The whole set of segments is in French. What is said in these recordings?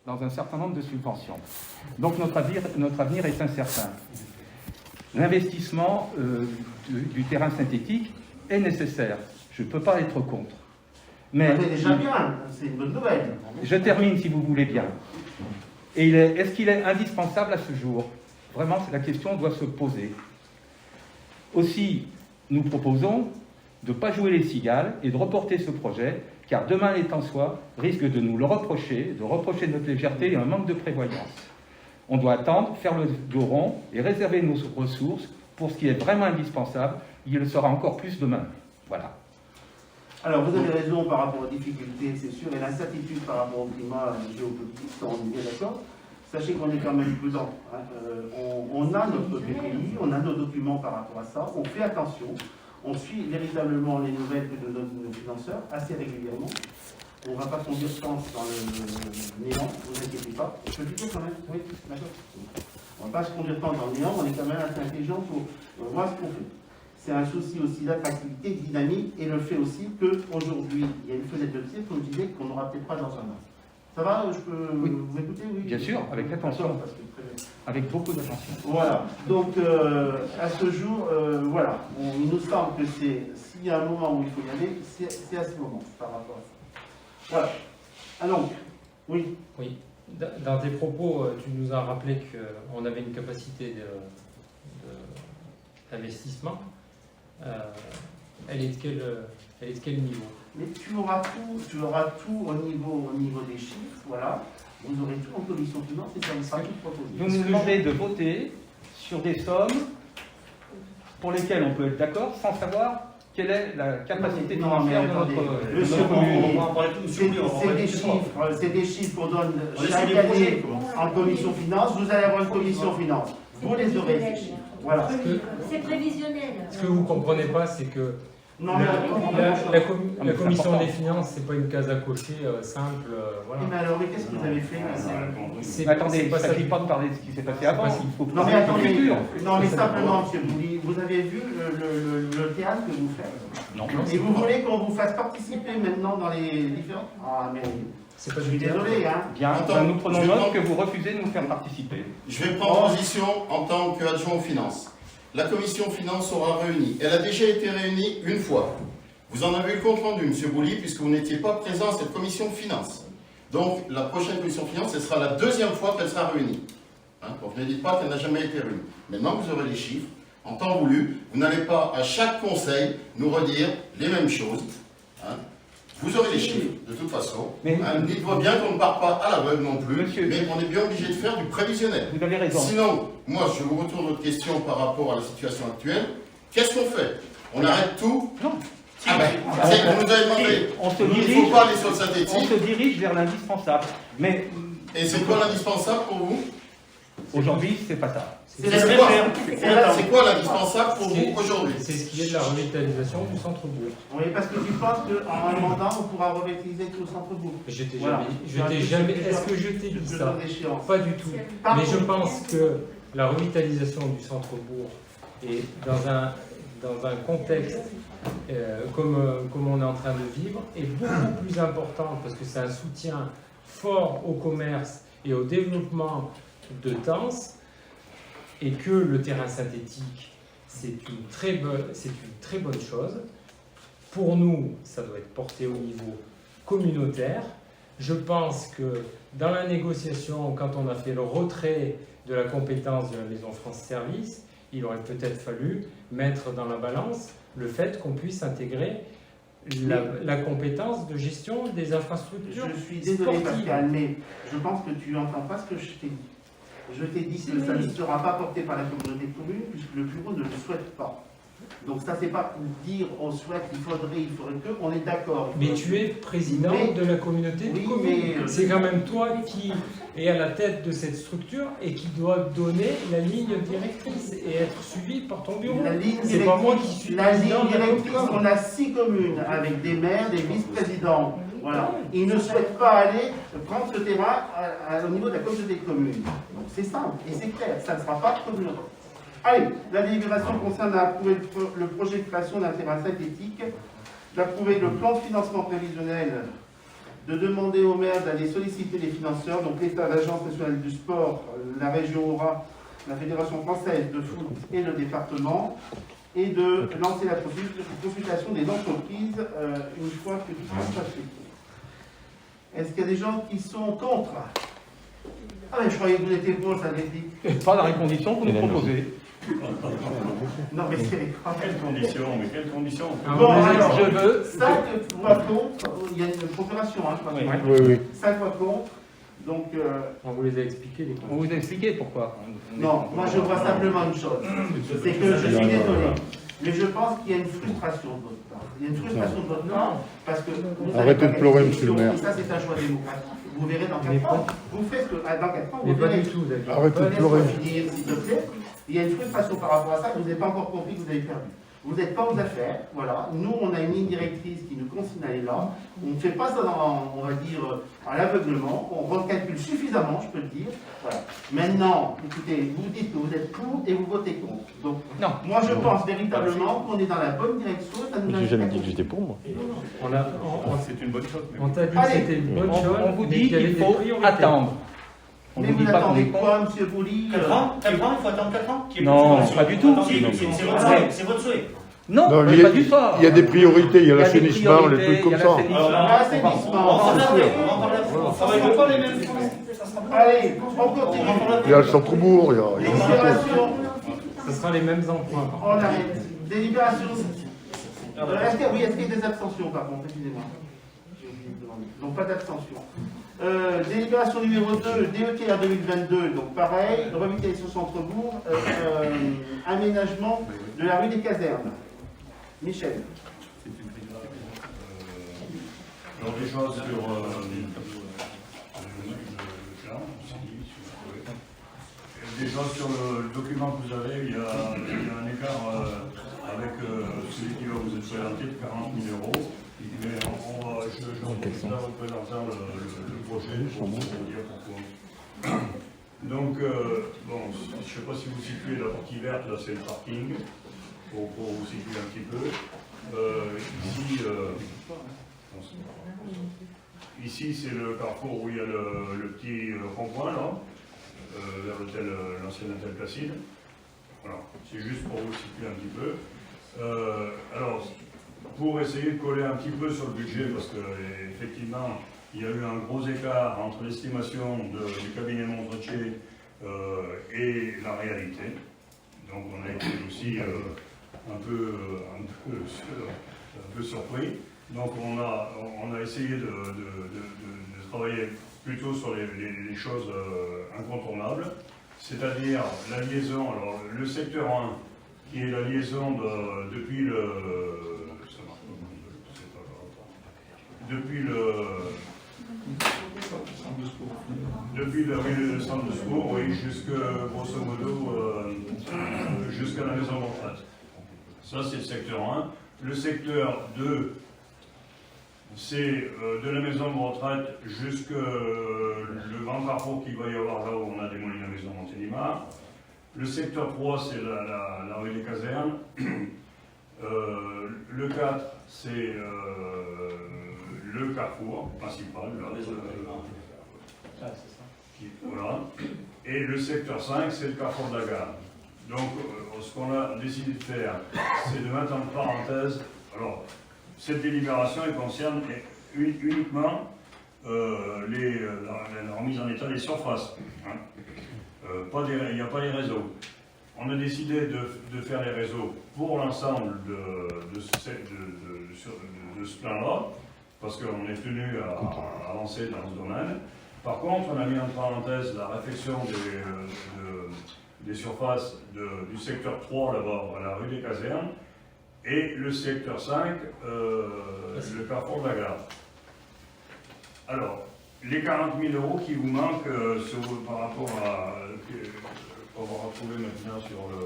dans un certain nombre de subventions. Donc notre avenir est incertain. L'investissement du terrain synthétique est nécessaire. Je ne peux pas être contre. Mais c'est déjà bien, c'est une bonne nouvelle. Je termine si vous voulez bien. Et est-ce qu'il est indispensable à ce jour? Vraiment, la question doit se poser. Aussi, nous proposons de ne pas jouer les cigales et de reporter ce projet, car demain les temps soit risque de nous le reprocher, de reprocher notre légèreté et un manque de prévoyance. On doit attendre, faire le dos rond et réserver nos ressources pour ce qui est vraiment indispensable. Il le sera encore plus demain. Voilà. Alors, vous avez raison par rapport aux difficultés, c'est sûr, et l'incertitude par rapport au climat géopolitique, ça, on est bien d'accord. Sachez qu'on est quand même prudent. Hein. On a notre BPI, on a nos documents par rapport à ça, on fait attention, on suit véritablement les nouvelles de nos financeurs assez régulièrement. On ne va pas conduire sens dans le néant, ne vous inquiétez pas. Je peux le dire quand même? Oui, d'accord. On ne va pas se conduire tant dans le néant, on est quand même assez intelligent pour voir ce qu'on fait. C'est un souci aussi d'attractivité, de dynamique, et le fait aussi qu'aujourd'hui, il y a une fenêtre de tir qu'on disait qu'on n'aura peut-être pas dans un an. Ça va? Je peux vous écouter? Oui. Bien sûr, avec attention. Avec beaucoup d'attention. Voilà. Donc, à ce jour, voilà. Il nous semble que s'il y a un moment où il faut y aller, c'est à ce moment, par rapport à ça. Voilà. Ah donc, oui. Oui. Dans tes propos, tu nous as rappelé qu'on avait une capacité d'investissement. Elle est de quel niveau? Mais tu auras tout au niveau des chiffres, voilà. Vous aurez tout en commission finance et ça ne sera tout proposé. Vous nous demandez de voter sur des sommes pour lesquelles on peut être d'accord sans savoir quelle est la capacité financière de notre commune. C'est des chiffres qu'on donne chaque année en commission finance. Vous allez avoir une commission finance. Vous les aurez, ces chiffres. Voilà. C'est prévisionnel. Ce que vous ne comprenez pas, c'est que non, la commission des finances, c'est pas une case à cocher simple. Voilà. Mais alors, qu'est-ce que vous avez fait? Attendez, il ne s'agit pas de parler de ce qui s'est passé avant. Il faut non, mais attendez, non, mais simplement, M. Bouli, vous avez vu le théâtre que vous faites? Non. Et vous voulez qu'on vous fasse participer maintenant dans les différents... Ah, mais c'est pas je suis désolé, hein. Bien, nous prenons note que vous refusez de nous faire participer. Je vais prendre position en tant qu'adjoint aux finances. La commission finance sera réunie. Elle a déjà été réunie une fois. Vous en avez eu le compte rendu, M. Bouli, puisque vous n'étiez pas présent à cette commission finance. Donc, la prochaine commission finance, ce sera la deuxième fois qu'elle sera réunie. Hein, donc, ne dites pas qu'elle n'a jamais été réunie. Maintenant, vous aurez les chiffres. En temps voulu, vous n'allez pas à chaque conseil nous redire les mêmes choses. Hein. Vous aurez les chiffres, de toute façon. Dites-moi bien qu'on ne part pas à l'aveugle non plus, mais on est bien obligé de faire du prévisionnel. Vous avez raison. Sinon, moi, je vous retourne votre question par rapport à la situation actuelle. Qu'est-ce qu'on fait? On arrête tout? Non. Ah ben, vous nous avez demandé. Il ne faut pas aller sur le synthétique. On se dirige vers l'indispensable. Mais... Et c'est quoi l'indispensable pour vous? Aujourd'hui, c'est pas ça. C'est quoi l'indispensable pour vous aujourd'hui? C'est ce qui est de la revitalisation du centre-bourg. Oui, parce que tu penses qu'en un mandat, on pourra revitaliser tout le centre-bourg. Je t'ai jamais. Est-ce que je t'ai dit ça? Pas du tout. Mais je pense que la revitalisation du centre-bourg est dans un contexte comme on est en train de vivre est beaucoup plus importante parce que c'est un soutien fort au commerce et au développement de Tence. Et que le terrain synthétique, c'est une très bonne chose. Pour nous, ça doit être porté au niveau communautaire. Je pense que dans la négociation, quand on a fait le retrait de la compétence de la Maison France Service, il aurait peut-être fallu mettre dans la balance le fait qu'on puisse intégrer la compétence de gestion des infrastructures. Je suis désolé, Pascal, mais je pense que tu n'entends pas ce que je t'ai dit. Je t'ai dit que ça ne sera pas porté par la communauté de communes puisque le bureau ne le souhaite pas. Donc ça, c'est pas dire on souhaite, il faudrait que, on est d'accord. Mais tu es président de la communauté de communes. C'est quand même toi qui es à la tête de cette structure et qui doit donner la ligne directrice et être suivi par ton bureau. C'est pas moi qui suis la ligne directrice. On a 6 communes avec des maires, des vice-présidents. Voilà. Ils ne souhaitent pas aller prendre ce terrain au niveau de la communauté de communes. Donc c'est simple et c'est clair, ça ne sera pas communautaire. Allez, la délibération concerne d'approuver le projet de création d'un terrain synthétique, d'approuver le plan de financement prévisionnel de demander au maire d'aller solliciter les financeurs, donc l'État, l'Agence nationale du sport, la région Aura, la Fédération française de foot et le département, et de lancer la consultation des entreprises une fois que tout sera passé. Est-ce qu'il y a des gens qui sont contre? Ah mais je croyais que vous étiez pour, ça dit. Pas dans les conditions que vous nous proposez. Non mais c'est... Quelles conditions? Bon, alors, je veux... 5 voix contre, il y a une procuration, hein, je crois. Oui. 5 voix contre, donc... On vous les a expliqués, les conditions. On vous a expliqué pourquoi. Non, moi je vois simplement une chose, c'est que je suis désolé, mais je pense qu'il y a une frustration de votre part. Il y a une frustration de votre part parce que... Arrêtez de pleurer, monsieur le maire. Et ça c'est un choix démocratique. Vous verrez dans 4 ans. Vous faites que dans 4 ans, vous Mais pas verrez. du tout, David. Arrêtez de pleurer. Laisse-moi finir, s'il te plaît. Il y a une frustration par rapport à ça, vous n'avez pas encore compris que vous avez perdu. Vous n'êtes pas aux affaires, voilà. Nous, on a une ligne directrice qui nous consigne à aller là. On ne fait pas ça dans, on va dire, à l'aveuglement. On recalcule suffisamment, je peux le dire. Voilà. Maintenant, écoutez, vous dites que vous êtes pour et vous votez contre. Donc, Non. moi, je pense véritablement qu'on est dans la bonne direction. Ça nous J'ai jamais dit que j'étais pour, moi. C'est une bonne chose. On t'a dit que Allez. c'était une bonne chose. On vous mais dit qu'il y avait qu'il des faut priorités. attendre. On Mais ne vous vous dit pas qu'on est attendez contre. quoi, monsieur Bouli 4 ans, il faut attendre 4 ans. Non, pas du tout. C'est votre souhait. Non, Non, pas du soir. il y a des priorités, il y a des l'assainissement, les priorités, trucs comme il y a ça. l'assainissement. L'assainissement. On ne pas les mêmes. Allez, on continue. Il y a le centre-bourg, il y a beaucoup de choses. Délibération. Ce sera les mêmes emprunts. On arrête. Délibération. Est-ce qu'il y a des abstentions, par contre, excusez-moi. Donc pas d'abstention. Délibération numéro 2, DETR 2022, donc pareil, revitalisation centre-bourg, aménagement de la rue des Casernes. Michel. Alors déjà sur le document que vous avez, il y a un écart avec celui qui va vous être présenté de 40 000 €. Mais je vous présente le projet pour vous dire pourquoi. Donc, bon, je ne sais pas si vous situez la partie verte, là c'est le parking, pour vous situer un petit peu. Ici c'est le carrefour où il y a le petit rond-point là, vers l'ancien hôtel Placide. Voilà, c'est juste pour vous situer un petit peu. Alors, pour essayer de coller un petit peu sur le budget, parce qu'effectivement, il y a eu un gros écart entre l'estimation du cabinet Montretier et la réalité. Donc on a été aussi un peu surpris. Donc on a essayé de travailler plutôt sur les choses incontournables, c'est-à-dire la liaison, alors le secteur 1, qui est la liaison depuis la rue de centre de secours, oui, grosso modo, jusqu'à la maison de retraite. Ça, c'est le secteur 1. Le secteur 2, c'est de la maison de retraite jusqu'à le grand carrefour qu'il va y avoir là où on a démoli la maison Montélimar. Le secteur 3, c'est la rue des Casernes. Le 4, c'est le carrefour principal. Là, voilà. Et le secteur 5, c'est le carrefour de la gare. Donc, ce qu'on a décidé de faire, c'est de mettre en parenthèse. Alors, cette délibération elle concerne uniquement la remise en état des surfaces. Hein. Il n'y a pas les réseaux. On a décidé de faire les réseaux pour l'ensemble de ce plan-là, parce qu'on est tenu à avancer dans ce domaine. Par contre, on a mis en parenthèse la réflexion des surfaces du secteur 3, là-bas, à la rue des Casernes, et le secteur 5, le carrefour de la gare. Alors, les 40 000 € qui vous manquent par rapport à... qu'on va retrouver maintenant sur le...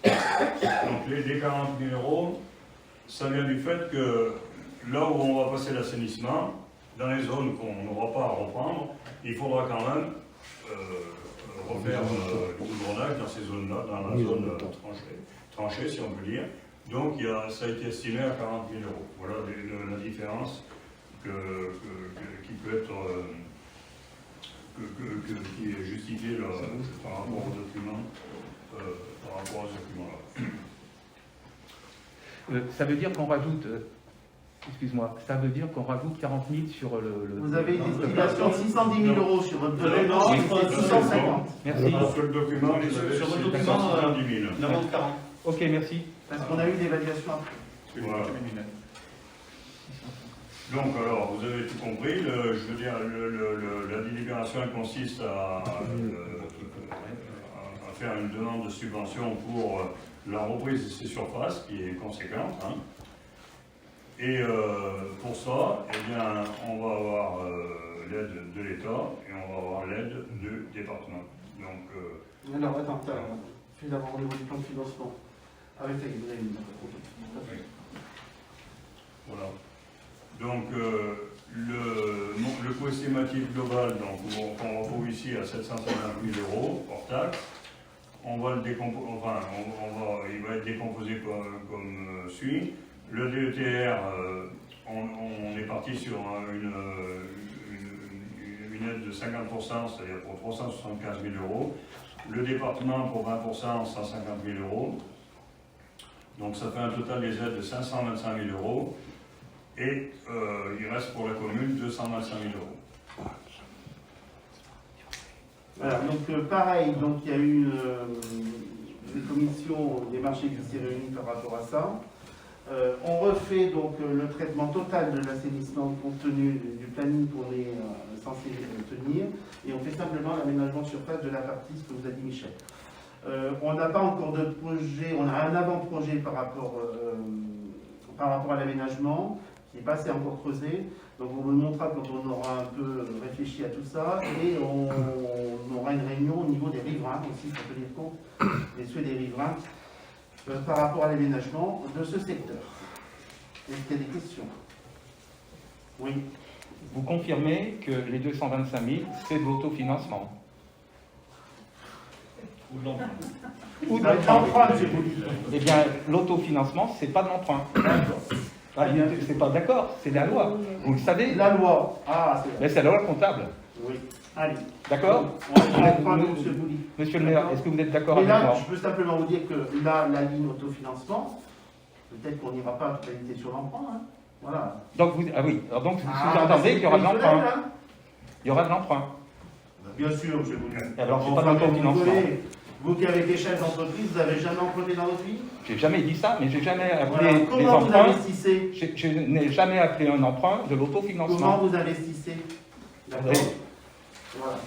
Donc, les 40 000 €, ça vient du fait que là où on va passer l'assainissement, dans les zones qu'on n'aura pas à reprendre, il faudra quand même refaire du goudronnage dans ces zones-là, dans la zone tranchée, si on peut dire, Donc ça a été estimé à 40 000 euros. Voilà la différence qui peut être qui est justifiée là, par rapport aux documents là. Ça veut dire qu'on rajoute, excuse-moi, ça veut dire qu'on rajoute 40 000 sur le... Vous avez une estimation de 610 000 euros sur votre document, et 650. Merci. Sur le document, vous avez Sur votre document, 670 000. 40. Ok, merci. Parce qu'on a eu l'évaluation après. Voilà. Donc, alors, vous avez tout compris. Je veux dire, la délibération elle consiste à faire une demande de subvention pour la reprise de ces surfaces, qui est conséquente. Hein. Et pour ça, eh bien, on va avoir l'aide de l'État et on va avoir l'aide du département. Donc, Alors, attends, je vais d'abord au niveau du plan de financement. Avec la voilà. Donc, le coût estimatif global qu'on retrouve ici à 750 000 euros hors taxe, il va être décomposé comme suit. Le DETR, on est parti sur une aide de 50%, c'est-à-dire pour 375 000 euros. Le département pour 20%, 150 000 euros. Donc ça fait un total des aides de 525 000 euros. Et il reste pour la commune 225 000 euros. Voilà, donc pareil, donc il y a eu des commissions des marchés qui s'est réunies par rapport à ça. On refait donc le traitement total de l'assainissement compte tenu du planning qu'on est censé tenir, et on fait simplement l'aménagement de surface de la partie, ce que vous a dit Michel. On n'a pas encore de projet, on a un avant-projet par rapport à l'aménagement, qui n'est pas assez encore creusé. Donc on vous le montrera quand on aura un peu réfléchi à tout ça, et on aura une réunion au niveau des riverains aussi, pour tenir compte des souhaits des riverains par rapport à l'aménagement de ce secteur. Est-ce qu'il y a des questions? Oui. Vous confirmez que les 225 000, c'est de l'autofinancement? Ou de l'emprunt. Ou de l'emprunt, monsieur Bouly. Eh bien, l'autofinancement, c'est pas de l'emprunt. Ah, c'est pas d'accord, c'est la loi. Vous le savez? La loi. Ah, c'est Mais c'est la loi comptable. Oui. Allez. D'accord? Monsieur Bouly. Monsieur le maire, est-ce que vous êtes d'accord Mais avec là, moi? je peux simplement vous dire que là, la ligne autofinancement, peut-être qu'on n'ira pas à totalité sur l'emprunt. Hein. Voilà. Donc vous, ah oui, alors donc vous sous-entendez qu'il y aura de l'emprunt. Il y aura de l'emprunt. Bien sûr, monsieur Bouly. Alors c'est pas de l'autofinancement. Vous qui avez des chefs d'entreprise, vous n'avez jamais emprunté dans votre vie? J'ai jamais dit ça, mais j'ai jamais appelé Voilà. les Comment vous emprunts. investissez? Je n'ai jamais appelé un emprunt de Comment l'autofinancement. vous investissez? D'accord. Oui. Voilà.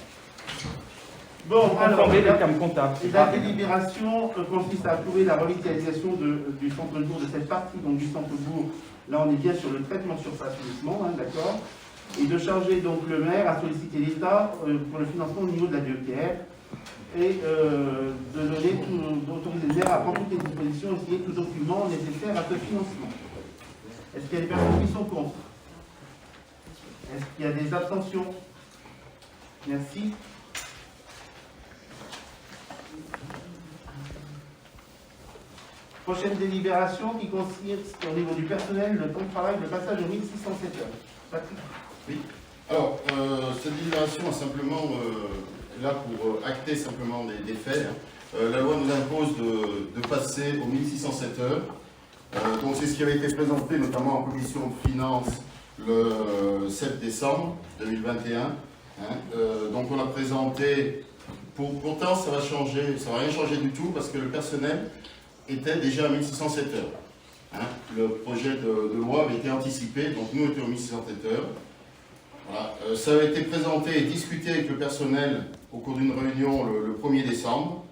Bon, alors, Confondez les termes comptables. la délibération consiste à approuver la revitalisation du centre-bourg, de cette partie donc du centre-bourg. Là, on est bien sur le traitement de surface uniquement, hein, d'accord. Et de charger donc le maire à solliciter l'État pour le financement au niveau de la DETR, et d'autoriser le maire à prendre toutes les dispositions et signer tout document nécessaire à ce financement. Est-ce qu'il y a des personnes qui sont contre? Est-ce qu'il y a des abstentions? Merci. Prochaine délibération qui consiste au niveau du personnel, le temps de travail, le passage aux 1607 heures. Patrick. Oui. Alors, cette délibération est simplement là pour acter simplement des faits. La loi nous impose de passer aux 1607 heures. Donc c'est ce qui avait été présenté notamment en commission de finances le 7 décembre 2021. Donc on a présenté, pourtant ça va changer, ça va rien changer du tout parce que le personnel était déjà à 1607 heures. Le projet de loi avait été anticipé, donc nous étions aux 1607 heures. Voilà. Ça a été présenté et discuté avec le personnel au cours d'une réunion le 1er décembre.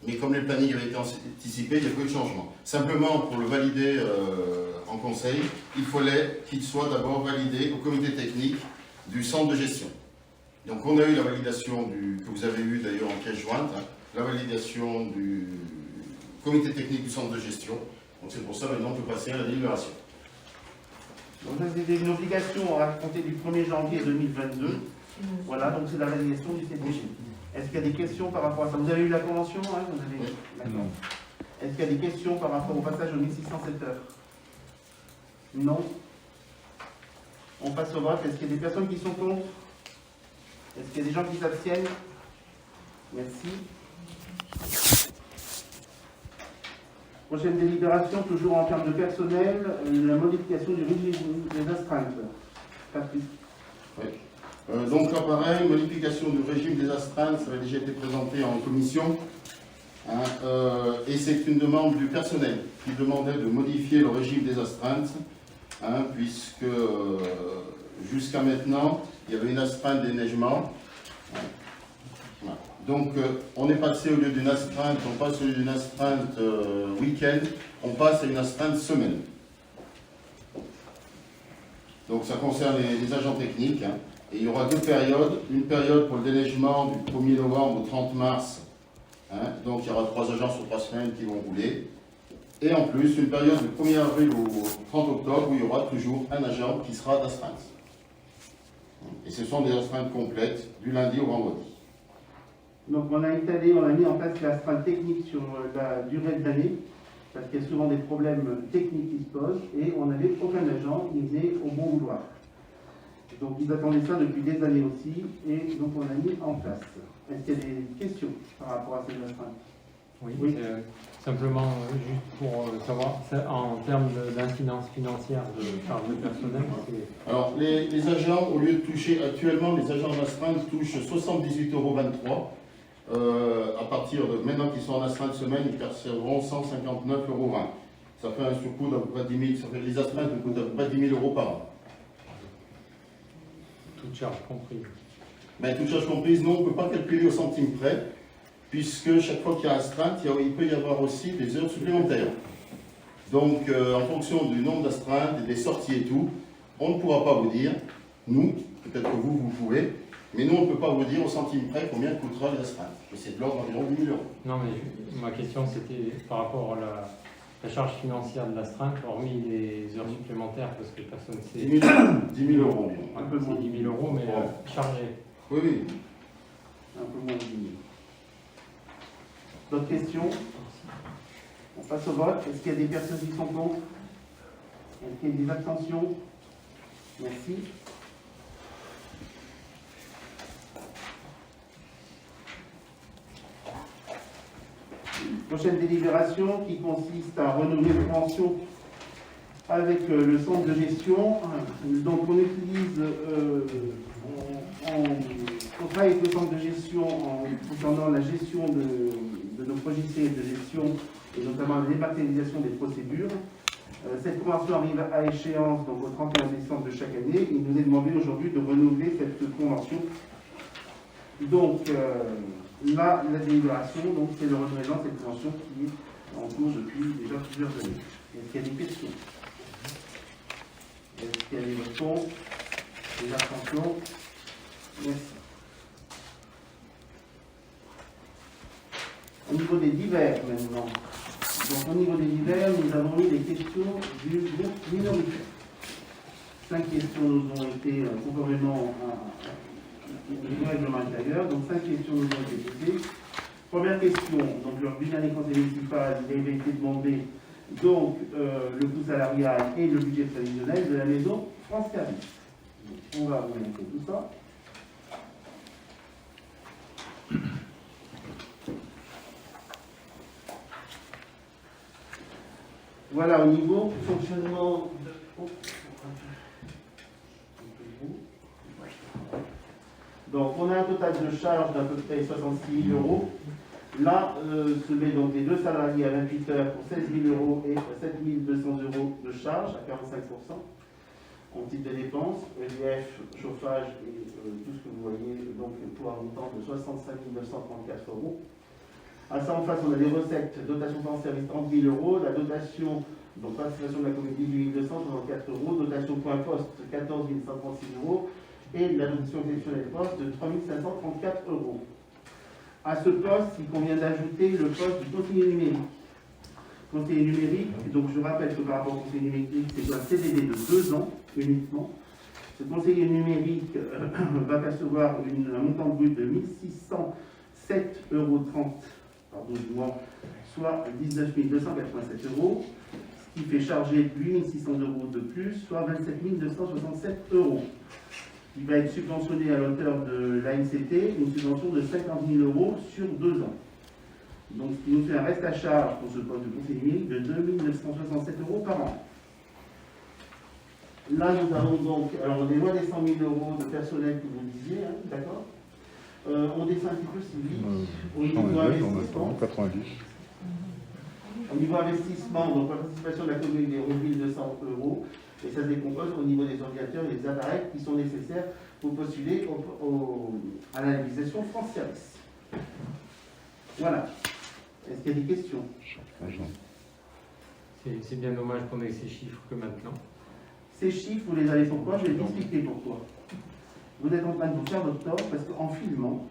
Mais comme les plannings avaient été anticipés, il n'y a pas eu de changement. Simplement, pour le valider en conseil, il fallait qu'il soit d'abord validé au comité technique du centre de gestion. Donc on a eu la validation que vous avez eu d'ailleurs en pièce jointe, la validation du comité technique du centre de gestion. Donc c'est pour ça maintenant on peut passer à la délibération. Donc ça c'était une obligation à compter du 1er janvier 2022. Voilà, donc c'est la validation du CDG. Est-ce qu'il y a des questions par rapport à ça? Vous avez eu la convention, hein? Vous avez... Oui. D'accord. Est-ce qu'il y a des questions par rapport au passage aux 1607 heures? Non. On passe au vote. Est-ce qu'il y a des personnes qui sont contre? Est-ce qu'il y a des gens qui s'abstiennent? Merci. Prochaine délibération, toujours en termes de personnel, la modification du régime des astreintes. Patrick. Oui. Donc là, pareil, modification du régime des astreintes, ça avait déjà été présenté en commission. Hein, et c'est une demande du personnel qui demandait de modifier le régime des astreintes, hein, puisque jusqu'à maintenant, il y avait une astreinte déneigement. Hein. Voilà. Donc, on est passé, au lieu d'une astreinte, on passe au lieu d'une astreinte week-end, on passe à une astreinte semaine. Donc, ça concerne les agents techniques. Hein. Et il y aura deux périodes. Une période pour le déneigement du 1er novembre au 30 mars. Hein. Donc, il y aura 3 agents sur 3 semaines qui vont rouler. Et en plus, une période du 1er avril au 30 octobre où il y aura toujours un agent qui sera d'astreinte. Et ce sont des astreintes complètes du lundi au vendredi. Donc on a mis en place l'astreinte technique sur la durée de l'année, parce qu'il y a souvent des problèmes techniques qui se posent, et on n'avait aucun agent, il venait au bon vouloir. Donc ils attendaient ça depuis des années aussi, et donc on l'a mis en place. Est-ce qu'il y a des questions par rapport à ces astreintes? Oui. Simplement, juste pour savoir, en termes d'incidence financière de charges de personnel, c'est... Alors, les agents, au lieu de toucher actuellement, les agents d'astreinte touchent 78,23 €. À partir de maintenant qu'ils sont en astreinte semaine, ils percevront 159,20 €. Ça fait un surcoût d'à peu près 10 000, les astreintes coûtent à peu près 10 000 € par an. Toutes charges comprises. Mais toutes charges comprises, non, on ne peut pas calculer au centime près, puisque chaque fois qu'il y a astreinte, il peut y avoir aussi des heures supplémentaires. Donc, en fonction du nombre d'astreintes et des sorties et tout, on ne pourra pas vous dire, nous, peut-être que vous pouvez, mais nous, on ne peut pas vous dire au centime près combien coûtera les astreintes. Et c'est de l'ordre d'environ 10 000 €. Non, mais ma question, c'était par rapport à la charge financière de l'astreinte, hormis les heures supplémentaires, parce que personne ne sait... 10 000 € environ. Un peu moins 10 000 €, mais chargé. Oui, oui. Un peu moins de 10 000. D'autres questions? On passe au vote. Est-ce qu'il y a des personnes qui sont contre? Est-ce qu'il y a des abstentions? Merci. Prochaine délibération qui consiste à renouveler une convention avec le centre de gestion. Donc on utilise, on travaille avec le centre de gestion concernant la gestion de nos logiciels de gestion et notamment la dématérialisation des procédures. Cette convention arrive à échéance donc au 31 décembre de chaque année. Il nous est demandé aujourd'hui de renouveler cette convention. Donc là, la délibération, c'est le renouvellement de cette convention qui est en cours depuis déjà plusieurs années. Est-ce qu'il y a des questions? Est-ce qu'il y a des votes contre? Des abstentions? Merci. Au niveau des divers maintenant. Donc au niveau des divers, nous avons eu des questions du groupe minoritaire. 5 questions nous ont été conformément au règlement intérieur. Donc 5 questions nous ont été posées. Première question, donc le budget des conseils municipal, il avait été demandé donc le coût salarial et le budget prévisionnel de la maison France Service. On va vous montrer tout ça. Voilà, au niveau fonctionnement de... Donc, on a un total de charges d'à peu près 66 000 €. Là, se met donc les deux salariés à 28 heures pour 16 000 € et 7 200 € de charges à 45%. En titre de dépenses, EDF, chauffage et tout ce que vous voyez, donc pour un montant de 65 934 €. À ça, en face, on a des recettes, dotation temps service 30 000 €, la dotation, donc participation de la commune 18 264 €, dotation point poste 14 136 €, et la dotation exceptionnelle poste de 3 534 €. À ce poste, il convient d'ajouter le poste du conseiller numérique. Conseiller numérique, donc je rappelle que par rapport au conseiller numérique, c'est un CDD de 2 ans uniquement. Ce conseiller numérique va percevoir un montant brut de 1 607,30 €, soit 19 287 €, ce qui fait charger 8 600 € de plus, soit 27 267 €. Il va être subventionné à l'auteur de l'ANCT, une subvention de 50 000 € sur 2 ans. Donc, ce qui nous fait un reste à charge pour ce poste de conseiller de 2 967 € par an. Là, nous avons donc, alors on est loin des 100 000 € de personnel que vous disiez, hein, d'accord. On descend un petit peu si vite. Au niveau investissement, 90. au niveau investissement, donc la participation de la commune est 11 200 €, et ça se décompose au niveau des ordinateurs et des appareils qui sont nécessaires pour postuler à la labellisation France Service. Voilà. Est-ce qu'il y a des questions? C'est bien dommage qu'on ait ces chiffres que maintenant. Ces chiffres, vous les avez pourquoi? Je vais t'expliquer pourquoi. Vous êtes en train de vous faire votre tort parce qu'en filmant,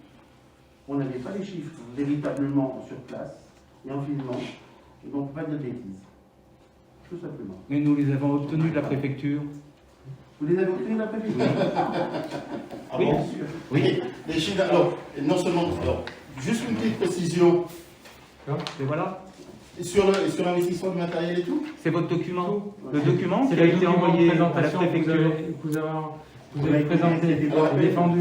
on n'avait pas les chiffres véritablement sur place, et en filmant, on ne peut pas de bêtises. Tout simplement. Mais nous les avons obtenus de la préfecture. Vous les avez obtenus de la préfecture? Ah Oui, bon? bien sûr. Oui, les chiffres. Alors, non seulement. Alors, juste une petite précision. Et voilà, Sur l'investissement du matériel et tout? c'est votre document. Le document C'est qui a le été document de envoyé à la présentation que préfecture. vous avez présenté Alors, et défendu.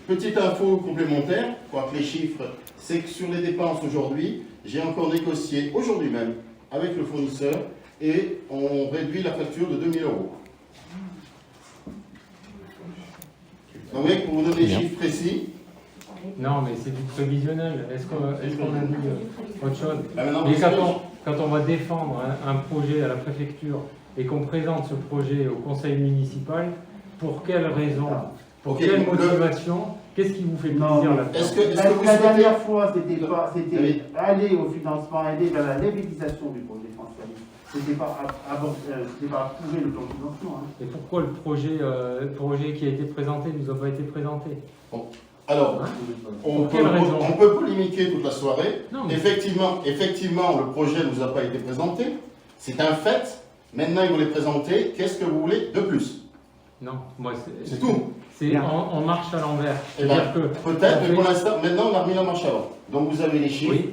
petite info complémentaire, quoique les chiffres, c'est que sur les dépenses aujourd'hui, j'ai encore négocié aujourd'hui même avec le fournisseur et on réduit la facture de 2 000 €. Donc, mec, pour vous donner des chiffres précis, Non, mais c'est du prévisionnel. Est-ce qu'on a dit autre chose? bah maintenant, Mais vous savez, quand on va défendre un projet à la préfecture et qu'on présente ce projet au conseil municipal, pour quelle raison? Pour Ok, quelle donc motivation? Qu'est-ce qui vous fait Non, plaisir mais là-dedans? est-ce que vous La souhaitez... dernière fois, c'était Oui. aller au financement, aller vers la labellisation du projet France Service. C'était pas approuver le plan de financement. Hein. Et pourquoi le projet qui a été présenté ne nous a pas été présenté? Alors, on Pour quelle raison? peut polémiquer toute la soirée. Non, mais- Effectivement, le projet ne nous a pas été présenté. C'est un fait. Maintenant, il vous l'est présenté. Qu'est-ce que vous voulez de plus? Non, moi C'est tout. C'est on marche à l'envers. Eh ben, C'est-à-dire que peut-être, mais on pour fait- l'instant, maintenant, on a remis la marche avant. Donc, vous avez les chiffres. Oui.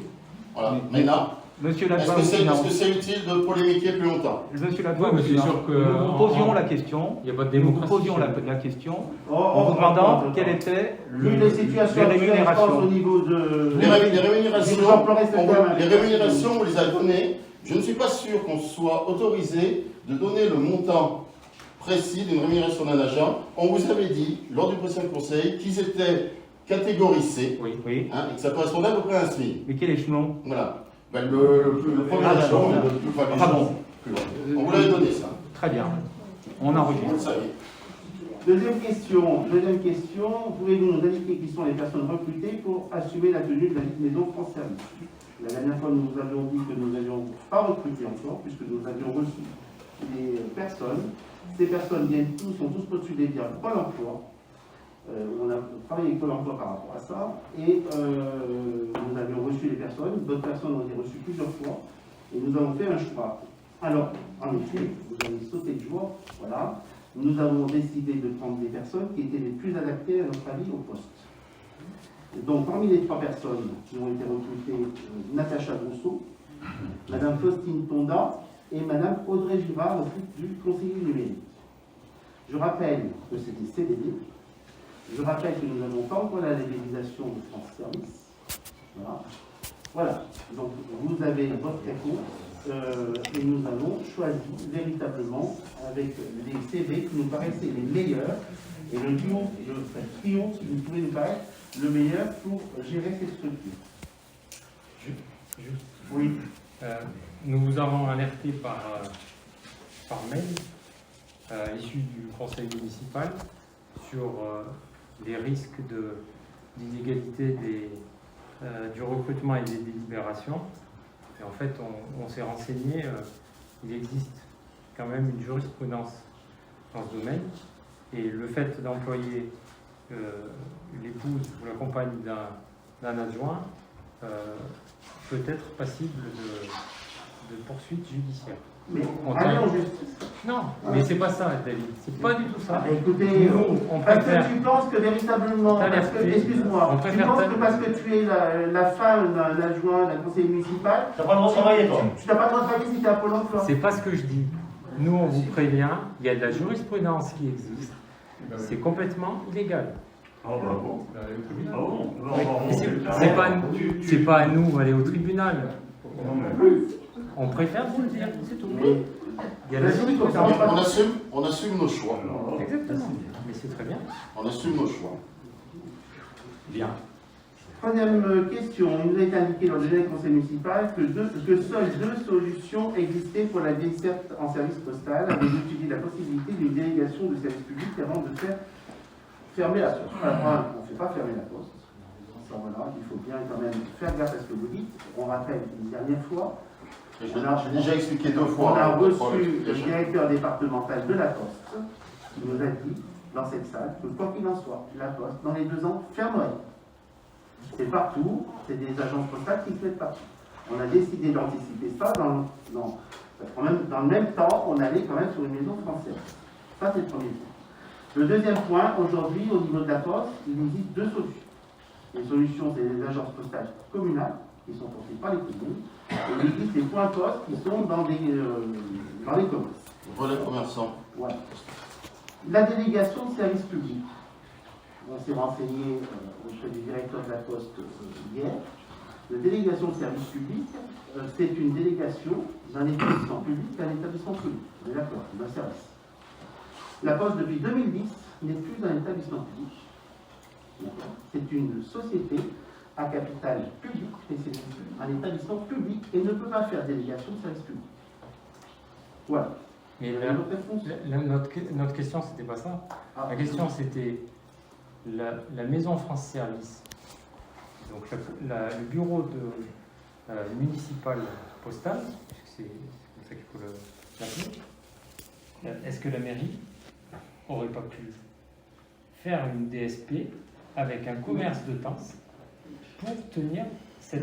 Voilà. Mais- Maintenant, Monsieur est-ce l'adjoint que aux c'est finances. utile de polémiquer plus longtemps? Monsieur l'adjoint Ouais, mais aux c'est finances. sûr que Nous vous posions en- la question. il n'y a pas de Nous vous démocratie. posions la question Oh, en vous demandant quelle était Vu les situations les actuelles, je pense, au rémunérations. niveau de... Les rémunérations, J'emploierai ce terme. les rémunérations, on les a données. Je ne suis pas sûr qu'on soit autorisé de donner le montant précis d'une rémunération d'un agent. On vous avait dit, lors du précédent conseil, qu'ils étaient catégorisés, Oui. Oui. hein, et que ça correspondait à peu près à un SMIC. Mais quel échelon? Voilà. Ben, le premier Ah, échelon, d'accord. le plus Ah bon. plus loin. On vous l'avait donné, ça. Très bien. On Vous enregistre. le savez. Deuxième question, pouvez-vous nous indiquer qui sont les personnes recrutées pour assumer la tenue de la maison France Service? La dernière fois, nous vous avions dit que nous n'avions pas recruté encore, puisque nous avions reçu des personnes. Ces personnes sont tous postulées via Pôle emploi. On a travaillé avec Pôle emploi par rapport à ça, et nous avions reçu les personnes, d'autres personnes ont été reçues plusieurs fois, et nous avons fait un choix. Alors, en effet, vous avez sauté de joie, voilà. Nous avons décidé de prendre des personnes qui étaient les plus adaptées à notre avis au poste. Et donc, parmi les 3 personnes qui ont été recrutées, Natacha Grosso, Madame Faustine Tonda et Madame Audrey Girard, au titre du conseiller numérique. Je rappelle que c'est des CDD. Je rappelle que nous n'avons pas encore la labellisation de France Service. Voilà. Voilà. Donc, vous avez votre réponse. Et nous avons choisi véritablement avec les CV qui nous paraissaient les meilleurs et le duo, et le trio qui nous pouvait nous paraître le meilleur pour gérer ces structures. Oui. Nous vous avons alerté par mail, issu du conseil municipal, sur les risques d'inégalité du recrutement et des délibérations. Et en fait, on s'est renseigné, il existe quand même une jurisprudence dans ce domaine, et le fait d'employer l'épouse ou la compagne d'un adjoint peut être passible de poursuites judiciaires. Mais On allez tient- en justice. Non, mais c'est pas ça, David. C'est pas du tout ça. Écoutez, Nous, on parce préfère. que tu penses que véritablement, excuse-moi, tu penses que parce que tu es la femme d'un adjoint, d'un conseiller municipal, Tu n'as pas le droit de travailler, toi. tu n'as pas le droit de travailler si tu es à Pôle emploi. C'est pas ce que je dis. Nous, on vous prévient, il y a de la jurisprudence qui existe. C'est complètement illégal. Ah bah bon. Ah bon. Mais c'est pas à nous d'aller au tribunal. Non, mais... On préfère vous le dire, c'est tout. Mais Il y a la jurisprudence. On assume nos choix. Exactement. Mais c'est très bien. On assume nos choix. Bien. troisième question, il nous a été indiqué lors du dernier conseil municipal que seules 2 solutions existaient pour la desserte en service postal. Avez-vous étudié la possibilité d'une délégation de service public avant de faire fermer la poste? Alors, on ne fait pas fermer la poste. Voilà, il faut bien quand même faire gaffe à ce que vous dites. On rappelle une dernière fois. J'ai déjà expliqué 2 fois. On a reçu le directeur départemental de la Poste qui nous a dit dans cette salle que quoi qu'il en soit, la Poste, dans les 2 ans, fermerait. C'est partout, c'est des agences postales qui se mettent partout. On a décidé d'anticiper ça dans le même temps, on allait quand même sur une maison française. Ça, c'est le premier point. Le deuxième point, aujourd'hui, au niveau de la Poste, il existe 2 solutions. Les solutions, c'est les agences postales communales, qui sont portées par les communes, et il existe les points postes qui sont dans les commerces. Relais commerçant. Voilà. La délégation de service public. On s'est renseigné auprès du directeur de la Poste hier. La délégation de service public, c'est une délégation d'un établissement public à un établissement public. On est d'accord, d'un service. La Poste, depuis 2010, n'est plus un établissement public. C'est une société à capital public, et c'est un établissement public et ne peut pas faire délégation de service public. Voilà. Mais notre question, c'était pas ça. La question, c'était la maison France Service, donc le bureau municipal postal, c'est comme ça qu'il faut l'appeler. Est-ce que la mairie aurait pas pu faire une DSP avec un commerce de temps pour tenir cette...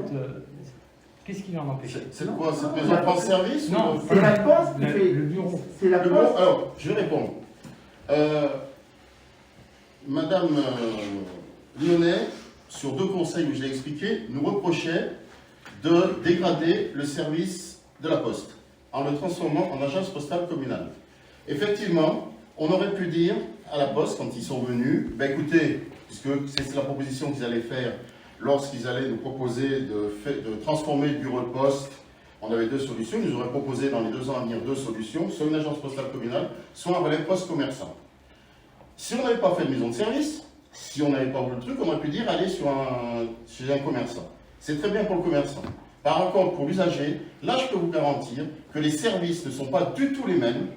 Qu'est-ce qui l'en empêche? C'est quoi, cette maison France Service? Non, c'est la Poste qui fait... Le bureau. C'est la Poste. Alors, je vais répondre. Madame Lyonnais, sur 2 conseils où je l'ai expliqué, nous reprochait de dégrader le service de la Poste en le transformant en agence postale communale. Effectivement, on aurait pu dire à la Poste, quand ils sont venus, ben écoutez, puisque c'est la proposition qu'ils allaient faire lorsqu'ils allaient nous proposer de transformer le bureau de poste, on avait 2 solutions, ils nous auraient proposé dans les 2 ans à venir 2 solutions, soit une agence postale communale, soit un relais poste commerçant. Si on n'avait pas fait de maison de service, si on n'avait pas voulu le truc, on aurait pu dire aller chez un commerçant. C'est très bien pour le commerçant. Par contre, pour l'usager, là je peux vous garantir que les services ne sont pas du tout les mêmes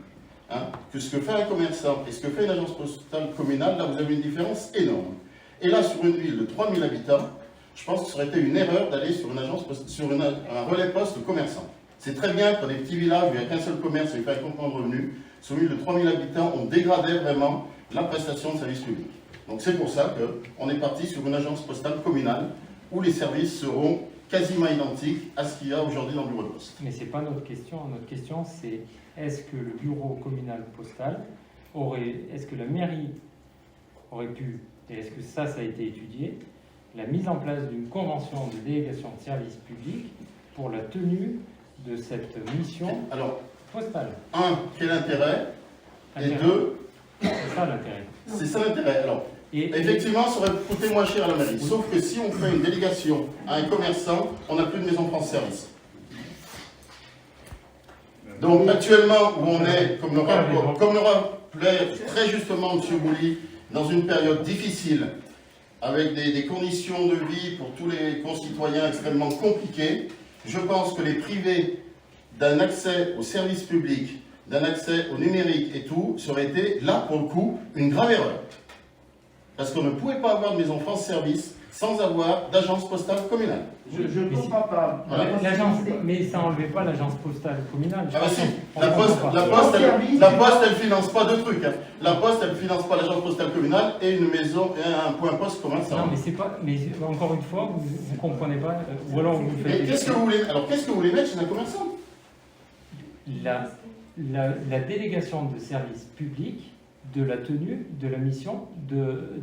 que ce que fait un commerçant et ce que fait une agence postale communale. Là vous avez une différence énorme. Et là sur une ville de 3000 habitants, je pense que ça aurait été une erreur d'aller sur un relais poste commerçant. C'est très bien que dans des petits villages où il n'y a qu'un seul commerce et il fait un complément de revenus, sur une ville de 3000 habitants, on dégradait vraiment la prestation de service public. Donc c'est pour ça qu'on est parti sur une agence postale communale où les services seront quasiment identiques à ce qu'il y a aujourd'hui dans le bureau de poste. Mais ce n'est pas notre question. Notre question, c'est est-ce que le bureau communal postal est-ce que la mairie aurait pu, et est-ce que ça a été étudié, la mise en place d'une convention de délégation de service public pour la tenue de cette mission postale. 1, quel intérêt? Et 2, c'est ça l'intérêt. C'est ça l'intérêt. Alors, effectivement, ça aurait coûté moins cher à la mairie. Sauf que si on fait une délégation à un commerçant, on n'a plus de maison France Service. Donc actuellement, où on est, comme le rappelait très justement M. Bouli, dans une période difficile, avec des conditions de vie pour tous les concitoyens extrêmement compliquées, je pense que les privés d'un accès au service public, d'un accès au numérique et tout, ça aurait été, là, pour le coup, une grave erreur. Parce qu'on ne pouvait pas avoir de maison France Service sans avoir d'agence postale communale. Je ne comprends pas. Mais ça n'enlevait pas l'agence postale communale. Ah bah si, la Poste, elle finance pas 2 trucs. Hein. La Poste, elle finance pas l'agence postale communale et une maison et un point poste commerçant. Non, mais c'est pas. Mais encore une fois, vous ne comprenez pas. Ou alors vous faites. Qu'est-ce que vous voulez mettre chez un commerçant? la délégation de service public de la tenue de la mission de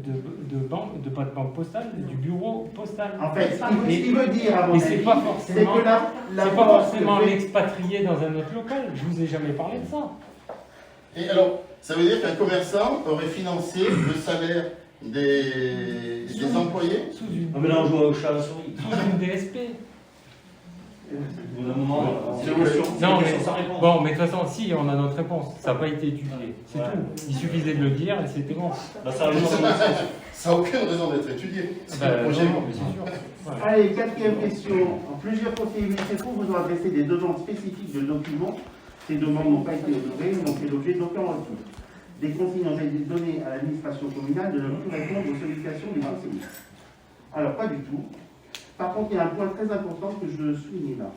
pas de banque postale, du bureau postal. En fait, ce qu'il veut dire, à mon et avis, c'est pas forcément, c'est que c'est pas forcément l'expatrié dans un autre local. Je vous ai jamais parlé de ça. Et alors, ça veut dire qu'un commerçant aurait financé le salaire des employés? Sous une, Non mais là on joue au chat à la souris. sous une DSP. Au bout d'un moment, c'est Non, mais, sans réponse. bon, mais de toute façon, si, on a notre réponse. Ça n'a pas été étudié. C'est tout. Il suffisait de le dire et c'était bon. Bah, ça a raison. Ça n'a aucune raison d'être étudié. C'est Bah, le projet. non, mais c'est sûr. Voilà. Allez, quatrième question. Plusieurs conseillers municipaux vous ont adressé des demandes spécifiques de documents. Ces demandes n'ont pas été honorées, n'ont fait l'objet d'aucun retour. Des consignes ont été données à l'administration communale de ne plus répondre aux sollicitations des conseillers. Alors, pas du tout. Par contre, il y a un point très important que je souligne là.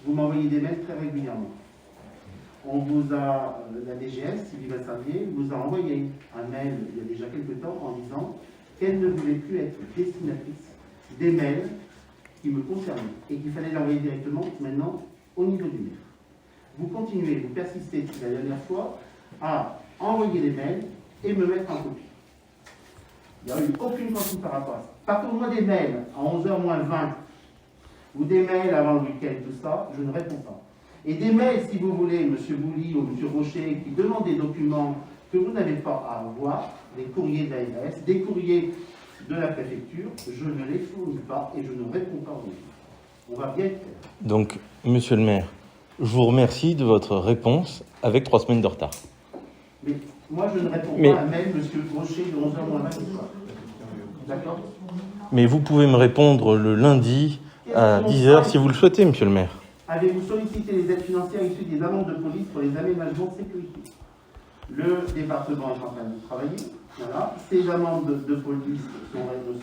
Vous m'envoyez des mails très régulièrement. On vous a, la DGS, Sylvie Vassavier, vous a envoyé un mail il y a déjà quelques temps en disant qu'elle ne voulait plus être destinatrice des mails qui me concernaient et qu'il fallait l'envoyer directement maintenant au niveau du mail. Vous continuez, vous persistez la dernière fois à envoyer des mails et me mettre en copie. Il n'y a eu aucune consigne par rapport à ça. Par contre, moi, des mails à 11h moins 20 ou des mails avant le week-end, tout ça, je ne réponds pas. Et des mails, si vous voulez, M. Bouly ou M. Rocher, qui demandent des documents que vous n'avez pas à avoir, des courriers de l'ARS, des courriers de la préfecture, je ne les fournis pas et je ne réponds pas aux mails. On va bien être clair. Donc, monsieur le maire, je vous remercie de votre réponse avec 3 semaines de retard. Mais moi, je ne réponds Mais- pas à un mail, M. Rocher, de 11h moins 20 ce soir. D'accord? Mais vous pouvez me répondre le lundi à 10h si vous le souhaitez, monsieur le maire. Avez-vous sollicité les aides financières issues des amendes de police pour les aménagements de sécurité? Le département est en train de travailler. Voilà. Ces amendes de police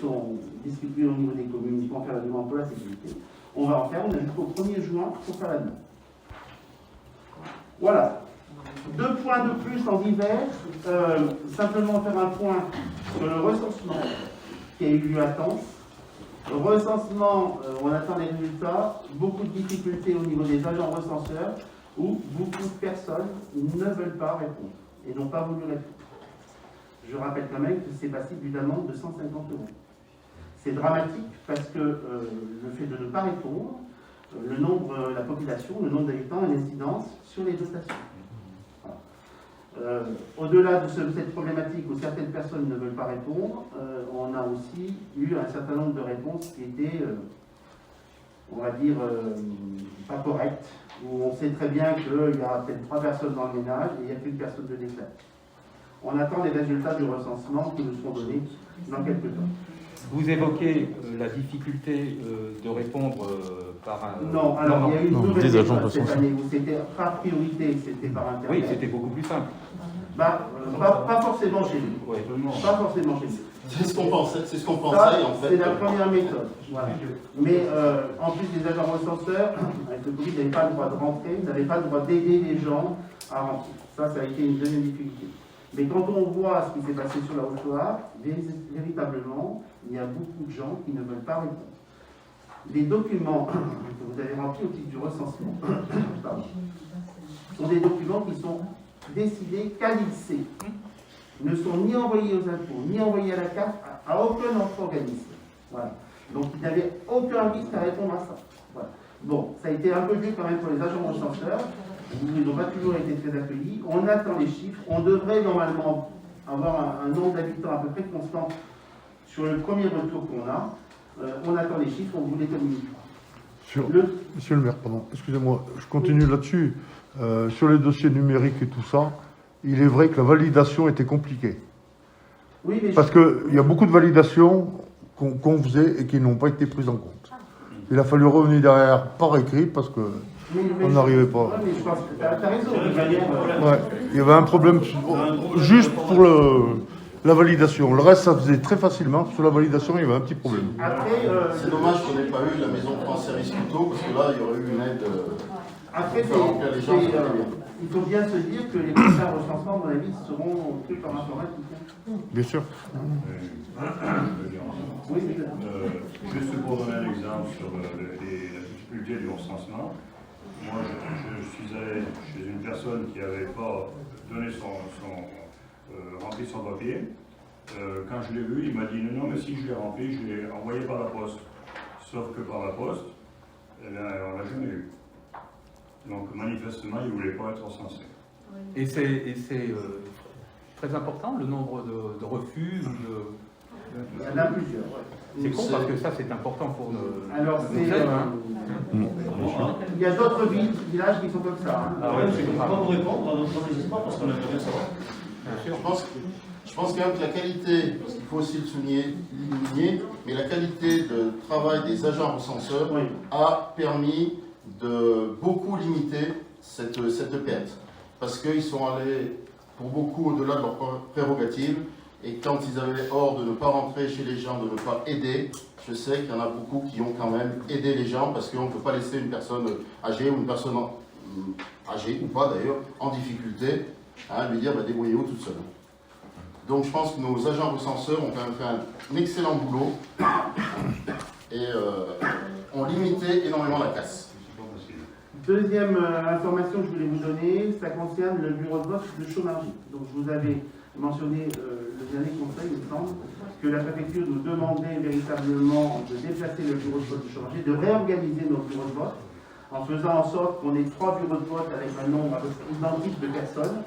sont distribuées au niveau des communes pour faire la demande pour la sécurité. On va en faire, on a jusqu'au 1er juin pour faire la demande. Voilà. 2 points de plus en divers. Simplement faire un point sur le recensement qui a eu lieu à Tence. Recensement, on attend les résultats, beaucoup de difficultés au niveau des agents recenseurs, où beaucoup de personnes ne veulent pas répondre et n'ont pas voulu répondre. Je rappelle quand même que c'est passible d'une amende de 150 €. C'est dramatique parce que le fait de ne pas répondre, le nombre, la population, le nombre d'habitants a une incidence sur les dotations. Au-delà de cette problématique où certaines personnes ne veulent pas répondre, on a aussi eu un certain nombre de réponses qui étaient, on va dire, pas correctes, où on sait très bien qu'il y a peut-être 3 personnes dans le ménage et il n'y a qu'une personne de déclarée. On attend les résultats du recensement qui nous seront donnés dans quelques temps. Vous évoquez la difficulté de répondre par un... Non, alors il y a eu une nouvelle des agents méthode cette recensés. année où c'était par priorité, c'était par Internet. Oui, c'était beaucoup plus simple. Bah, pas forcément chez nous. Ouais. Pas forcément chez nous. C'est ce qu'on pensait, c'est ce qu'on pensait Ça, en fait. c'est la première méthode. Voilà. Mais en plus, les agents recenseurs, avec le Covid, n'avaient pas le droit de rentrer, n'avaient pas le droit d'aider les gens à rentrer. Ça a été une deuxième difficulté. Mais quand on voit ce qui s'est passé sur la Haute-Loire, véritablement, il y a beaucoup de gens qui ne veulent pas répondre. Les documents que vous avez remplis au titre du recensement pardon, sont des documents qui sont décidés qu'à l'INSEE, ne sont ni envoyés aux impôts, ni envoyés à la carte, à aucun autre organisme. Voilà. Donc il n'y avait aucun risque à répondre à ça. Voilà. Bon, ça a été un peu dur quand même pour les agents recenseurs. Ils n'ont pas toujours été très accueillis. On attend les chiffres. On devrait normalement avoir un nombre d'habitants à peu près constant sur le premier retour qu'on a. On attend les chiffres, on vous les communique. Monsieur le maire, pardon, excusez-moi, je continue là-dessus. Sur les dossiers numériques et tout ça, il est vrai que la validation était compliquée. Oui, mais Parce qu'il y a beaucoup de validations qu'on faisait et qui n'ont pas été prises en compte. Il a fallu revenir derrière par écrit parce que on n'arrivait pas. Ouais, mais je pense que tu as raison. De manière, Ouais, il y avait un problème juste pour la validation. Le reste, ça faisait très facilement. Sur la validation, il y avait un petit problème. Après, C'est dommage qu'on n'ait pas eu la maison France Service plus tôt, parce que là, il y aurait eu une aide. après il faut bien se dire que les prochains recensements, à mon avis, seront faits par informatique. Bien sûr. Oui, c'est ça. Juste pour donner un exemple sur la difficulté du recensement, moi je suis allé chez une personne qui n'avait pas donné rempli son papier. Quand je l'ai vu, il m'a dit non, mais si je l'ai rempli, je l'ai envoyé par la poste. Sauf que par la poste, eh bien, on ne l'a jamais eu. Donc manifestement, il ne voulait pas être censé. Et c'est très important, le nombre de refus ou de... Il y en a plusieurs. C'est con parce que ça c'est important pour nos... Alors c'est... il y a d'autres villages qui sont comme ça. Hein. Ah ouais, je ne peux pas vous répondre, on n'hésite pas parce qu'on aimerait bien savoir. Je pense quand même que la qualité, parce qu'il faut aussi le souligner, mais la qualité de travail des agents recenseurs a permis de beaucoup limiter cette perte. Parce qu'ils sont allés, pour beaucoup, au-delà de leurs prérogatives. Et quand ils avaient ordre de ne pas rentrer chez les gens, de ne pas aider, je sais qu'il y en a beaucoup qui ont quand même aidé les gens parce qu'on ne peut pas laisser une personne âgée ou une personne âgée, ou pas d'ailleurs, en difficulté, lui dire débrouillez-vous toute seule. Donc je pense que nos agents recenseurs ont quand même fait un excellent boulot et ont limité énormément la casse. Deuxième information que je voulais vous donner, ça concerne le bureau de vote de Chaumargy. Donc je vous avais mentionné le dernier conseil, il me semble, que la préfecture nous demandait véritablement de déplacer le bureau de vote de Chaumargy, de réorganiser nos bureaux de vote, en faisant en sorte qu'on ait 3 bureaux de vote avec un nombre à peu près identique de personnes,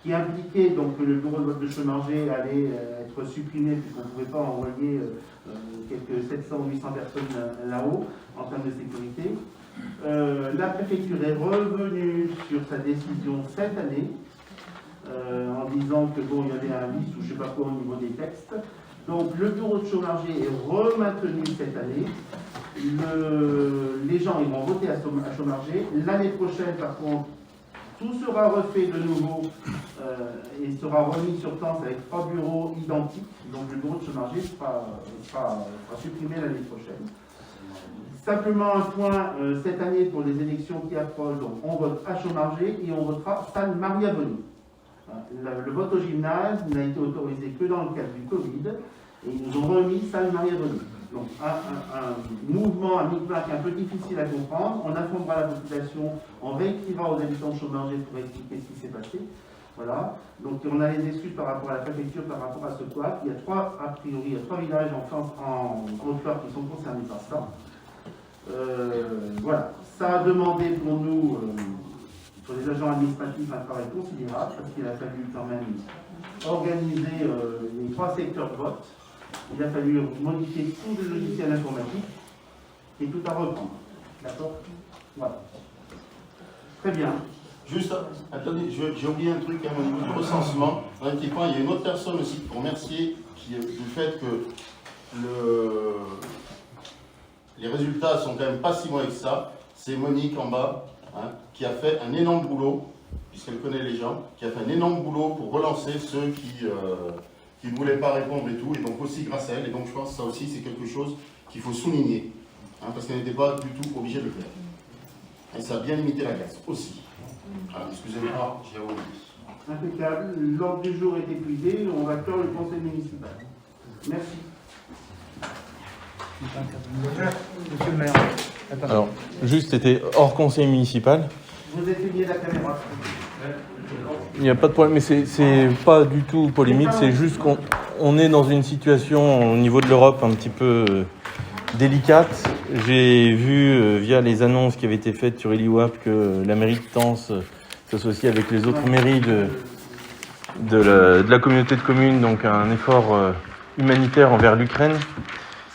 qui impliquait donc que le bureau de vote de Chaumargy allait être supprimé, puisqu'on ne pouvait pas envoyer quelques 700 ou 800 personnes là-haut, en termes de sécurité. La préfecture est revenue sur sa décision cette année, en disant que bon, il y avait un vice ou je ne sais pas quoi au niveau des textes. Donc le bureau de Chaumargy est re-maintenu cette année. Les gens ils vont voter à Chaumargy. L'année prochaine, par contre, tout sera refait de nouveau et sera remis sur temps avec 3 bureaux identiques. Donc le bureau de Chaumargy sera supprimé l'année prochaine. Simplement un point, cette année pour les élections qui approchent, donc on vote à Chaumargy et on votera San Maria Boni. Le vote au gymnase n'a été autorisé que dans le cadre du Covid et ils nous ont remis San Maria Boni. Donc un mouvement, un micmac un peu difficile à comprendre. On informera la population, on réécrira aux habitants de Chaumargy pour expliquer ce qui s'est passé. Voilà. Donc on a les excuses par rapport à la préfecture, par rapport à ce quoi. Il y a 3 villages en France, en Haute-Loire qui sont concernés par ça. Voilà. Ça a demandé pour nous, pour les agents administratifs, un travail considérable, parce qu'il a fallu quand même organiser les 3 secteurs de vote. Il a fallu modifier tout le logiciel informatique et tout à reprendre. D'accord? Voilà. Très bien. Juste, attendez, j'ai oublié un truc au niveau du recensement. Un petit point, il y a une autre personne aussi pour remercier du fait que les résultats sont quand même pas si mauvais que ça. C'est Monique en bas, qui a fait un énorme boulot, puisqu'elle connaît les gens, qui a fait un énorme boulot pour relancer ceux qui ne voulaient pas répondre et tout, et donc aussi grâce à elle. Et donc je pense que ça aussi c'est quelque chose qu'il faut souligner, parce qu'elle n'était pas du tout obligée de le faire. Et ça a bien limité la casse aussi. Excusez-moi, j'ai oublié. Impeccable. L'ordre du jour est épuisé. On va clore le conseil municipal. Merci. Monsieur le maire. Alors, juste, c'était hors conseil municipal. Vous éteignez la caméra. Il n'y a pas de problème, mais c'est pas du tout polémique, c'est juste qu'on est dans une situation au niveau de l'Europe un petit peu délicate. J'ai vu via les annonces qui avaient été faites sur Eliwap que la mairie de Tence s'associe avec les autres mairies de la communauté de communes, donc un effort humanitaire envers l'Ukraine.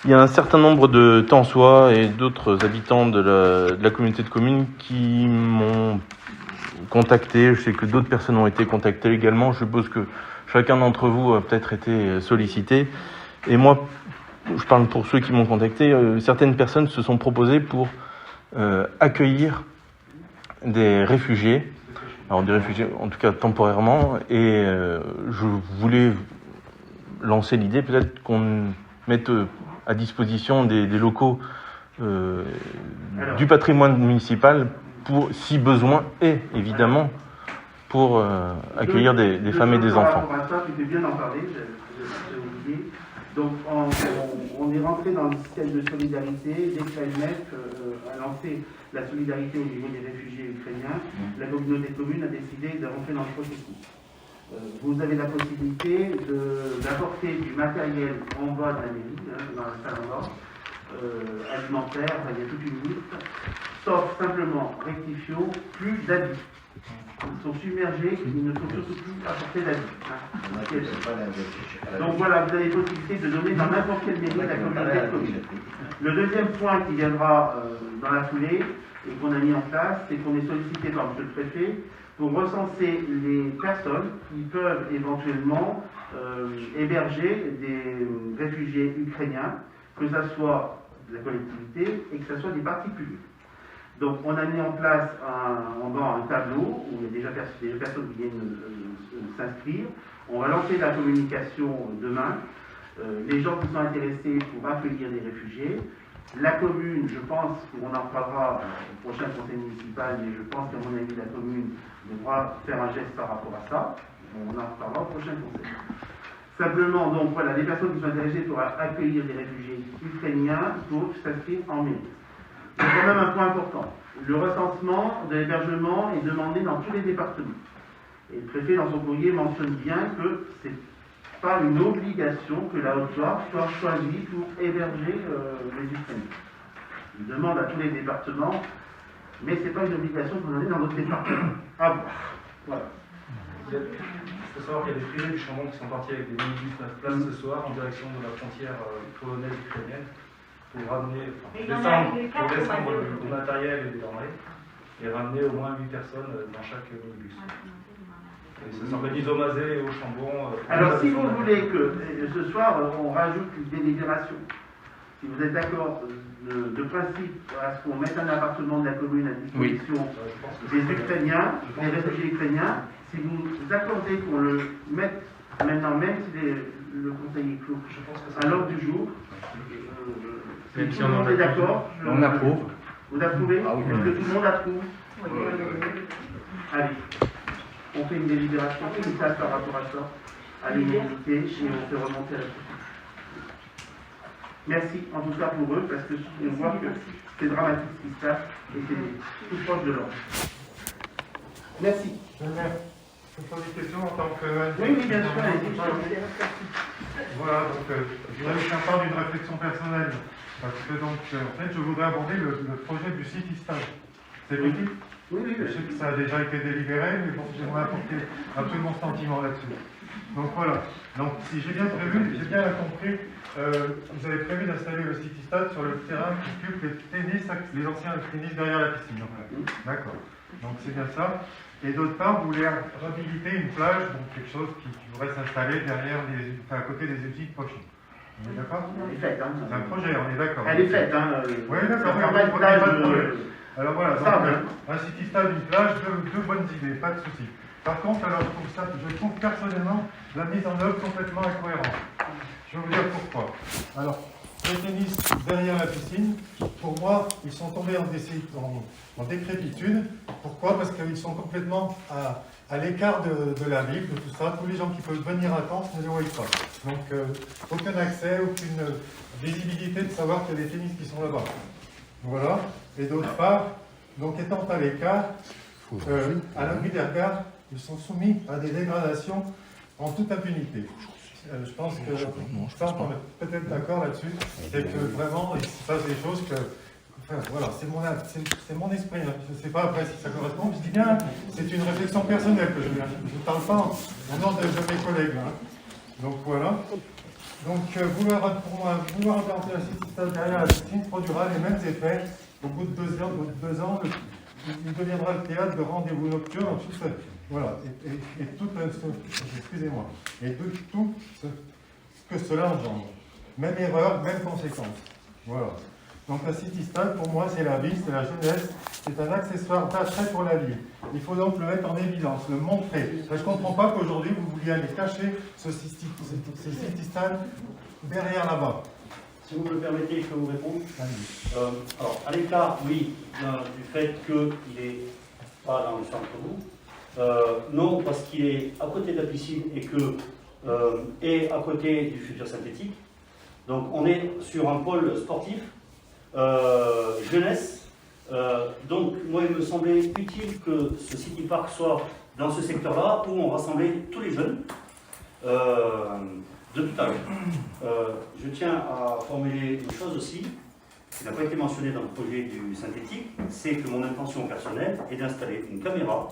Il y a un certain nombre de Tensois et d'autres habitants de la communauté de communes qui m'ont contacté. Je sais que d'autres personnes ont été contactées également. Je suppose que chacun d'entre vous a peut-être été sollicité. Et moi, je parle pour ceux qui m'ont contacté, certaines personnes se sont proposées pour accueillir des réfugiés, alors des réfugiés en tout cas temporairement, et je voulais lancer l'idée peut-être qu'on mette à disposition des locaux du patrimoine municipal pour, si besoin est, évidemment, pour accueillir des femmes et des enfants. Par rapport à ça, tu fais bien d'en parler, j'ai oublié. Donc on est rentré dans le système de solidarité. Dès que l'AMF a lancé la solidarité au niveau des réfugiés ukrainiens, la communauté de communes a décidé de rentrer dans le processus. Vous avez la possibilité d'apporter du matériel en bas de la mairie, dans la salle en bas, alimentaire, il y a toute une liste, sauf simplement, rectifions, plus d'habits. Ils sont submergés, ils ne sont surtout plus apportés d'habits. Donc voilà, vous avez la possibilité de donner dans n'importe quelle mairie de la communauté de communes. Le deuxième point qui viendra dans la foulée, et qu'on a mis en place, c'est qu'on est sollicité par M. le Préfet pour recenser les personnes qui peuvent éventuellement héberger des réfugiés ukrainiens, que ce soit de la collectivité et que ce soit des particuliers. Donc on a mis en place un tableau où il y a déjà des personnes qui viennent s'inscrire. On va lancer la communication demain. Les gens qui sont intéressés pour accueillir des réfugiés. La commune, je pense qu'on en reparlera au prochain conseil municipal, mais je pense qu'à mon avis, la commune devra faire un geste par rapport à ça. On en reparlera au prochain conseil. Simplement, donc voilà, les personnes qui sont intéressées pour accueillir des réfugiés ukrainiens doivent s'inscrire en mairie. C'est quand même un point important. Le recensement de l'hébergement est demandé dans tous les départements. Et le préfet, dans son courrier, mentionne bien que ce n'est pas une obligation que la Haute-Loire soit choisie pour héberger les Ukrainiens. Il demande à tous les départements, mais ce n'est pas une obligation qu'on en ait dans notre département. À voir. Voilà. Il faut savoir qu'il y a des privés du Chambon qui sont partis avec des minibus 9 places ce soir en direction de la frontière polonaise-ukrainienne pour ramener, pour descendre le matériel et des denrées et ramener au moins 8 personnes dans chaque minibus. Et ça s'organise au Mazet et au Chambon. Alors si vous voulez que ce soir on rajoute une délibération, si vous êtes d'accord de principe à ce qu'on mette un appartement de la commune à disposition des Ukrainiens, des réfugiés ukrainiens, si vous accordez qu'on le mette maintenant, même si le conseil est clos, à l'ordre du jour, si tout le monde est d'accord, on approuve. Vous approuvez? Ah oui. Est-ce que tout le monde approuve? Allez, on fait une délibération unitaire par rapport à ça, à l'unanimité, et on fait remonter à la suite. Merci en tout cas pour eux, parce que on voit que c'est dramatique ce qui se passe, et c'est tout proche de l'ordre. Merci. Je pose une question en tant que... Oui, bien sûr, allez-y. Voilà, donc je voudrais vous faire part d'une réflexion personnelle. Parce que donc, en fait, je voudrais aborder le projet du City Stage. C'est possible? Oui. Je sais que ça a déjà été délibéré, mais bon, j'aimerais apporter un peu mon sentiment là-dessus. Donc voilà. Donc si j'ai bien prévu, j'ai bien compris, vous avez prévu d'installer le City Stade sur le terrain qui occupe les anciens tennis derrière la piscine. D'accord. Donc c'est bien ça. Et d'autre part, vous voulez réhabiliter une plage, donc quelque chose qui pourrait s'installer derrière à côté des usines prochaines. On est d'accord? Elle est faite, hein. C'est un projet, on est d'accord. Elle est faite, hein. Oui, d'accord, mais pas de plage. Alors voilà, donc, un City Stade, une plage, deux bonnes idées, pas de souci. Par contre, alors je trouve personnellement la mise en œuvre complètement incohérente. Je vais vous dire pourquoi. Alors, les tennis derrière la piscine, pour moi, ils sont tombés en décrépitude. Pourquoi? Parce qu'ils sont complètement à l'écart de la ville, de tout ça. Tous les gens qui peuvent venir à Caen ne les voient pas. Donc, aucun accès, aucune visibilité de savoir qu'il y a des tennis qui sont là-bas. Voilà. Et d'autre part, donc étant à l'écart, à l'abri des regards, ils sont soumis à des dégradations en toute impunité. Je pense que on est peut-être d'accord là-dessus, c'est que vraiment il se passe des choses que, enfin voilà, c'est mon esprit, hein. Je ne sais pas après si ça correspond, je dis bien, c'est une réflexion personnelle que je ne parle pas au nom de mes collègues. Hein. Donc voilà. Donc vouloir implanter un City Stade derrière la piscine produira les mêmes effets. Au bout de 2 ans, il deviendra le théâtre de rendez-vous nocturnes. Voilà, et tout excusez-moi, et de tout ce que cela engendre. Même erreur, même conséquence. Voilà. Donc la City Stade, pour moi, c'est la vie, c'est la jeunesse, c'est un accessoire d'attrait pour la ville. Il faut donc le mettre en évidence, le montrer. Je ne comprends pas qu'aujourd'hui, vous vouliez aller cacher ce City Stade derrière là-bas. Si vous me le permettez, je peux vous répondre. Alors, à l'écart, oui, du fait qu'il n'est pas dans le centre-bourg. Non, parce qu'il est à côté de la piscine et à côté du futur synthétique. Donc on est sur un pôle sportif, jeunesse. Donc moi il me semblait utile que ce City Park soit dans ce secteur-là où on rassemblait tous les jeunes de tout âge. Je tiens à formuler une chose aussi, qui n'a pas été mentionnée dans le projet du synthétique, c'est que mon intention personnelle est d'installer une caméra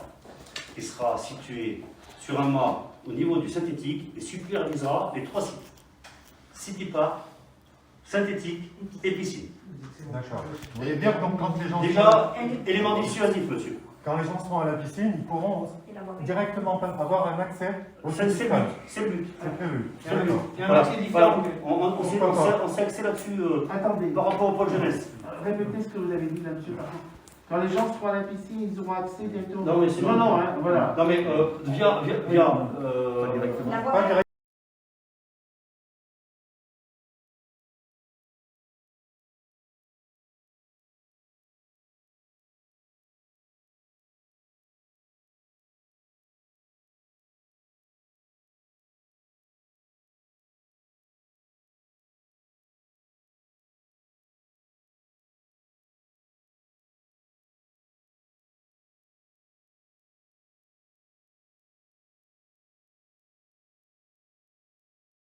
qui sera située sur un mât au niveau du synthétique et supervisera les 3 sites. City Park, synthétique et piscine. D'accord. Vous voyez bien que donc, quand les gens Déjà, élément dissuasif, monsieur. quand les gens seront à la piscine, ils pourront directement avoir un accès au C'est le City but. Park. C'est le but. C'est prévu. Il y a un- D'accord. il y a un Voilà. accès Voilà. différent. On s'est axé là-dessus Attendez, par rapport au pôle jeunesse. répétez ce que vous avez dit là, monsieur. Par contre. Quand les gens seront à la piscine, ils auront accès directement. Non, mais c'est non, hein, voilà. Non, mais via Pas direct.